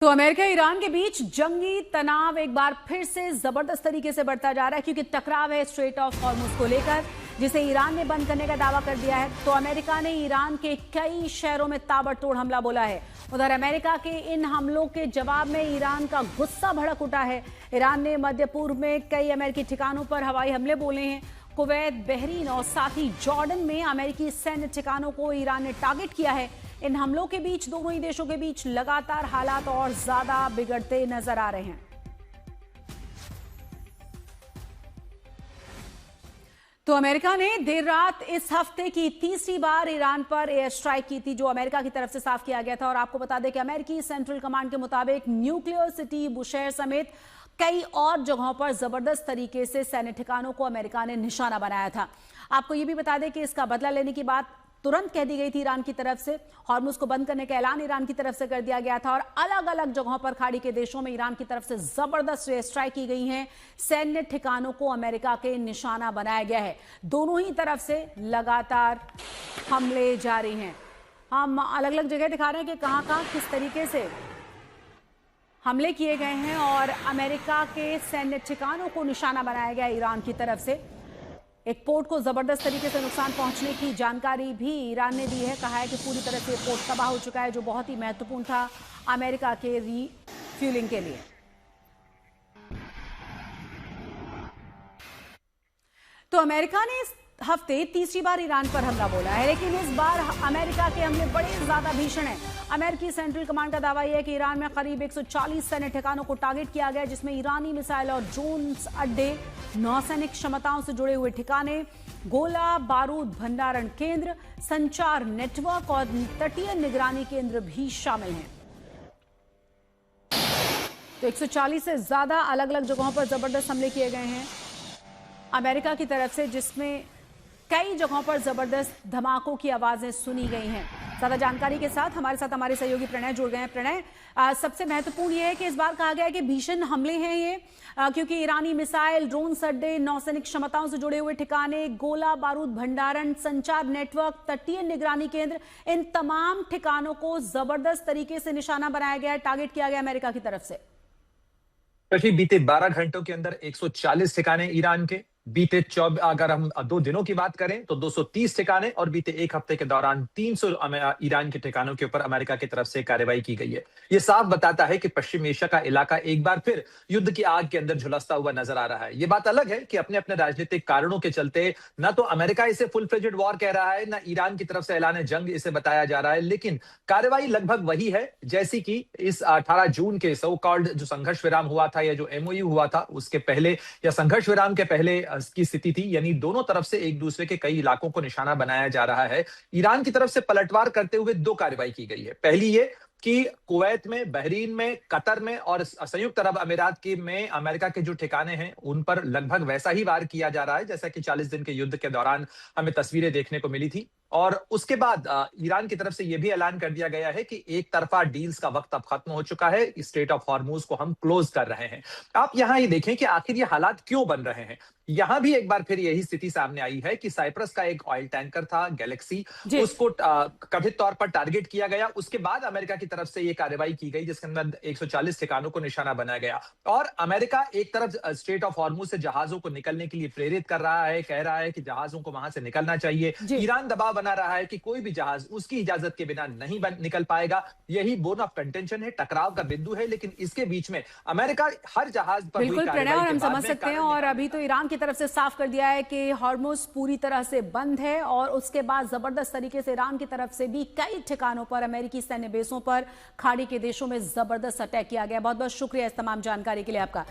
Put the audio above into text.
तो America Iran के बीच जंगी तनाव एक बार फिर से जबरदस्त तरीके से बढ़ता जा रहा है क्योंकि टकराव है स्ट्रेट ऑफ हॉर्मुज को लेकर, जिसे ईरान ने बंद करने का दावा कर दिया है। तो अमेरिका ने ईरान के कई शहरों में ताबड़तोड़ हमला बोला है। उधर अमेरिका के इन हमलों के जवाब में ईरान का गुस्सा भड़क उठा है। ईरान ने मध्य पूर्व में कई अमेरिकी ठिकानों पर हवाई हमले बोले हैं। कुवैत, बहरीन और साथ ही जॉर्डन में अमेरिकी सैन्य ठिकानों को ईरान ने टारगेट किया है। इन हमलों के बीच दोनों ही देशों के बीच लगातार हालात और ज्यादा बिगड़ते नजर आ रहे हैं। तो अमेरिका ने देर रात इस हफ्ते की तीसरी बार ईरान पर एयर स्ट्राइक की थी, जो अमेरिका की तरफ से साफ किया गया था। और आपको बता दें कि अमेरिकी सेंट्रल कमांड के मुताबिक न्यूक्लियर सिटी बुशेहर समेत कई और जगहों पर जबरदस्त तरीके से सैन्य ठिकानों को अमेरिका ने निशाना बनाया था। आपको यह भी बता दें कि इसका बदला लेने की बात तुरंत कह दी गई थी ईरान की तरफ से। हॉर्मुज को बंद करने का ऐलान ईरान की तरफ से कर दिया गया था और अलग अलग जगहों पर खाड़ी के देशों में ईरान की तरफ से जबरदस्त एयर स्ट्राइक की गई है। सैन्य ठिकानों को अमेरिका के निशाना बनाया गया है। दोनों ही तरफ से लगातार हमले जारी हैं। हम अलग अलग जगह दिखा रहे हैं कि कहां कहां किस तरीके से हमले किए गए हैं और अमेरिका के सैन्य ठिकानों को निशाना बनाया गया ईरान की तरफ से। एक पोर्ट को जबरदस्त तरीके से नुकसान पहुंचने की जानकारी भी ईरान ने दी है। कहा है कि पूरी तरह से पोर्ट तबाह हो चुका है, जो बहुत ही महत्वपूर्ण था अमेरिका के रीफ्यूलिंग के लिए। तो अमेरिका ने इस हफ्ते तीसरी बार ईरान पर हमला बोला है, लेकिन इस बार अमेरिका के हमले बड़े ज्यादा भीषण हैं। अमेरिकी सेंट्रल कमांड का दावा यह है कि ईरान में करीब 140 सैन्य ठिकानों को टारगेट किया गया, जिसमें ईरानी मिसाइल और ड्रोन अड्डे, नौसैनिक क्षमताओं से जुड़े हुए ठिकाने, गोला बारूद भंडारण केंद्र, संचार नेटवर्क और तटीय निगरानी केंद्र भी शामिल हैं। तो 140 से ज्यादा अलग अलग जगहों पर जबरदस्त हमले किए गए हैं अमेरिका की तरफ से, जिसमें कई जगहों पर जबरदस्त धमाकों की आवाजें सुनी गई हैं। ज्यादा जानकारी के साथ हमारे सहयोगी प्रणय जुड़ गए हैं। प्रणय, सबसे महत्वपूर्ण यह है कि इस बार कहा गया है कि भीषण हमले हैं ये, क्योंकि ईरानी मिसाइल, ड्रोन अड्डे, नौसैनिक क्षमताओं से जुड़े हुए ठिकाने, गोला बारूद भंडारण, संचार नेटवर्क, तटीय निगरानी केंद्र, इन तमाम ठिकानों को जबरदस्त तरीके से निशाना बनाया गया है, टारगेट किया गया अमेरिका की तरफ से। बीते 12 घंटों के अंदर 140 ठिकाने ईरान के, बीते अगर हम 2 दिनों की बात करें तो 230 ठिकाने, और बीते एक हफ्ते के दौरान 300 ईरान के ठिकानों के ऊपर अमेरिका की तरफ से कार्रवाई की गई है। ये साफ बताता है कि पश्चिम एशिया का इलाका एक बार फिर युद्ध की आग के अंदर झुलसता हुआ नजर आ रहा है। ये बात अलग है कि अपने अपने राजनीतिक कारणों के चलते न तो अमेरिका इसे फुल फ्लेजेड वॉर कह रहा है, न ईरान की तरफ से ऐलान जंग इसे बताया जा रहा है, लेकिन कार्रवाई लगभग वही है जैसी कि इस 18 जून के सो कॉल्ड जो संघर्ष विराम हुआ था या जो एमओयू हुआ था उसके पहले, या संघर्ष विराम के पहले की स्थिति थी। यानी दोनों तरफ से एक दूसरे के कई इलाकों को निशाना बनाया जा रहा है। ईरान की तरफ से पलटवार करते हुए 2 कार्रवाई की गई है। पहली ये कि कुवैत में, बहरीन में, कतर में और संयुक्त अरब अमीरात के में अमेरिका के जो ठिकाने हैं उन पर लगभग वैसा ही वार किया जा रहा है जैसा कि 40 दिन के युद्ध के दौरान हमें तस्वीरें देखने को मिली थी। और उसके बाद ईरान की तरफ से यह भी ऐलान कर दिया गया है कि एक तरफा डील्स का वक्त अब खत्म हो चुका है, स्ट्रेट ऑफ हॉर्मुज को हम क्लोज कर रहे हैं। आप यहां ये देखें कि आखिर ये हालात क्यों बन रहे हैं। यहां भी एक बार फिर यही स्थिति सामने आई है कि साइप्रस का एक ऑयल टैंकर था गैलेक्सी, उसको कथित तौर पर टारगेट किया गया। उसके बाद अमेरिका की तरफ से यह कार्रवाई की गई जिसके अंदर 140 ठिकानों को निशाना बनाया गया। और अमेरिका एक तरफ स्ट्रेट ऑफ हॉर्मुज से जहाजों को निकलने के लिए प्रेरित कर रहा है, कह रहा है कि जहाजों को वहां से निकलना चाहिए। ईरान दबाव बना रहा है कि कोई भी जहाज उसकी इजाजत के बिना नहीं निकल पाएगा। यही बोन ऑफ कंटेंशन है, टकराव का बिंदु है। लेकिन इसके बीच में अमेरिका हर जहाज पर बिल्कुल प्रणय, और हम समझ सकते हैं। और अभी तो ईरान की तरफ से साफ कर दिया है कि हॉर्मुज पूरी तरह से बंद है, और उसके बाद जबरदस्त तरीके से ईरान की तरफ से भी कई ठिकानों पर, अमेरिकी सैन्य बेसों पर, खाड़ी के देशों में जबरदस्त अटैक किया गया। बहुत बहुत शुक्रिया इस तमाम जानकारी के लिए आपका।